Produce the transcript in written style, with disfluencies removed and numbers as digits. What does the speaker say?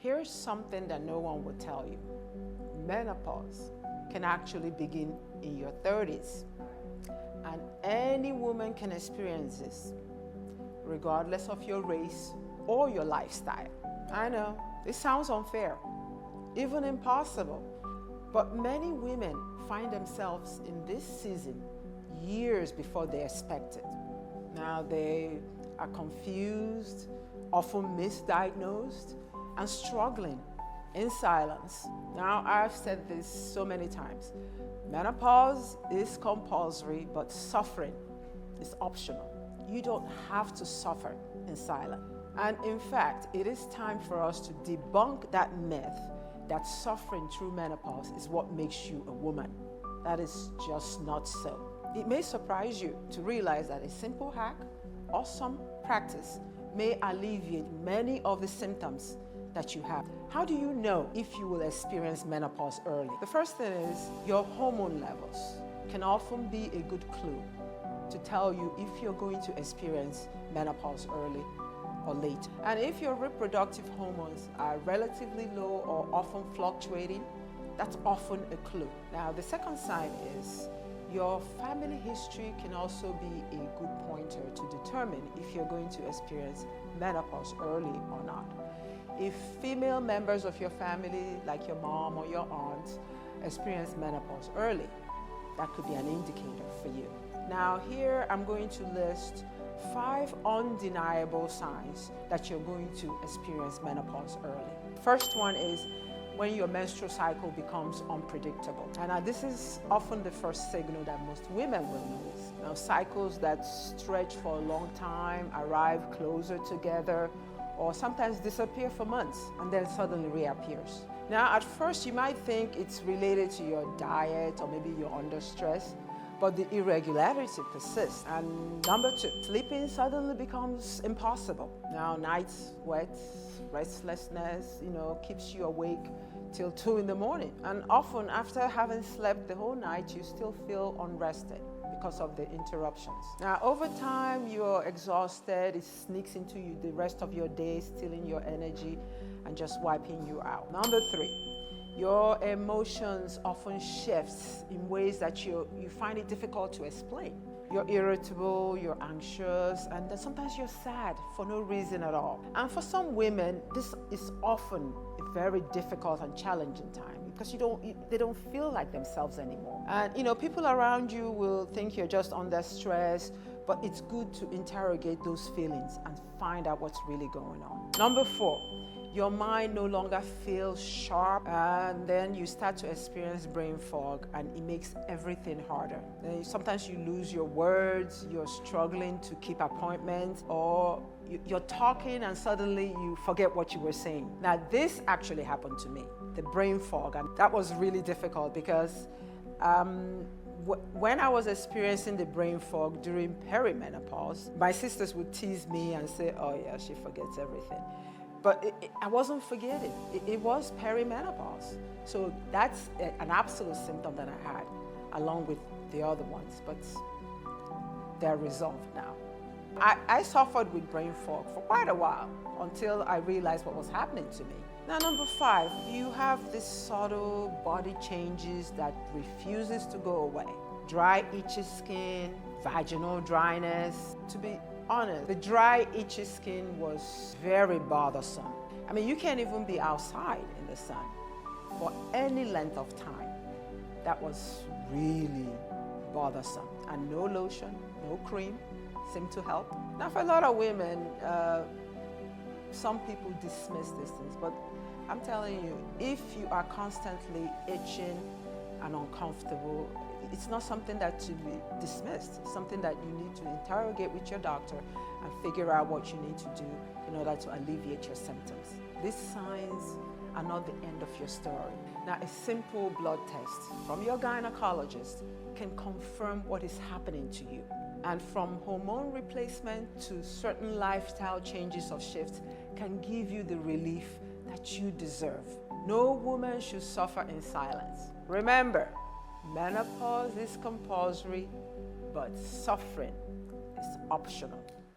Here's something that no one will tell you. Menopause can actually begin in your 30s. And any woman can experience this, regardless of your race or your lifestyle. I know, it sounds unfair, even impossible, but many women find themselves in this season years before they expect it. Now they are confused, often misdiagnosed, and struggling in silence. Now, I've said this so many times. Menopause is compulsory, but suffering is optional. You don't have to suffer in silence. And in fact, it is time for us to debunk that myth that suffering through menopause is what makes you a woman. That is just not so. It may surprise you to realize that a simple hack or some practice may alleviate many of the symptoms that you have. How do you know if you will experience menopause early? The first thing is your hormone levels can often be a good clue to tell you if you're going to experience menopause early or late. And if your reproductive hormones are relatively low or often fluctuating, that's often a clue. Now, the second sign is your family history can also be a good pointer to determine if you're going to experience menopause early or not. If female members of your family, like your mom or your aunt, experience menopause early, that could be an indicator for you. Now here I'm going to list 5 undeniable signs that you're going to experience menopause early. First one is when your menstrual cycle becomes unpredictable. And this is often the first signal that most women will notice. Now, cycles that stretch for a long time, arrive closer together, or sometimes disappear for months and then suddenly reappears. Now, at first you might think it's related to your diet or maybe you're under stress, but the irregularity persists. And number 2, sleeping suddenly becomes impossible. Now, night sweats, restlessness, keeps you awake till 2 in the morning. And often after having slept the whole night, you still feel unrested because of the interruptions. Now, over time, you're exhausted. It sneaks into you the rest of your day, stealing your energy and just wiping you out. Number 3, your emotions often shifts in ways that you find it difficult to explain. You're irritable, you're anxious, and then sometimes you're sad for no reason at all. And for some women, this is often a very difficult and challenging time because they don't feel like themselves anymore. And people around you will think you're just under stress, but it's good to interrogate those feelings and find out what's really going on. Number 4, your mind no longer feels sharp, and then you start to experience brain fog, and it makes everything harder. Sometimes you lose your words, you're struggling to keep appointments, or you're talking and suddenly you forget what you were saying. Now, this actually happened to me, the brain fog, and that was really difficult because when I was experiencing the brain fog during perimenopause, my sisters would tease me and say, "Oh yeah, she forgets everything." But I wasn't forgetting. It was perimenopause. So that's an absolute symptom that I had, along with the other ones, but they're resolved now. I suffered with brain fog for quite a while until I realized what was happening to me. Now, number 5, you have this subtle body changes that refuses to go away. Dry, itchy skin, vaginal dryness. To be honest, the dry, itchy skin was very bothersome. I mean, you can't even be outside in the sun for any length of time. That was really bothersome. And no lotion, no cream seemed to help. Now, for a lot of women, some people dismiss these things, but I'm telling you, if you are constantly itching and uncomfortable, it's not something that to be dismissed. It's something that you need to interrogate with your doctor and figure out what you need to do in order to alleviate your symptoms. These signs are not the end of your story. Now, a simple blood test from your gynecologist can confirm what is happening to you. And from hormone replacement to certain lifestyle changes or shifts can give you the relief that you deserve. No woman should suffer in silence. Remember, menopause is compulsory, but suffering is optional.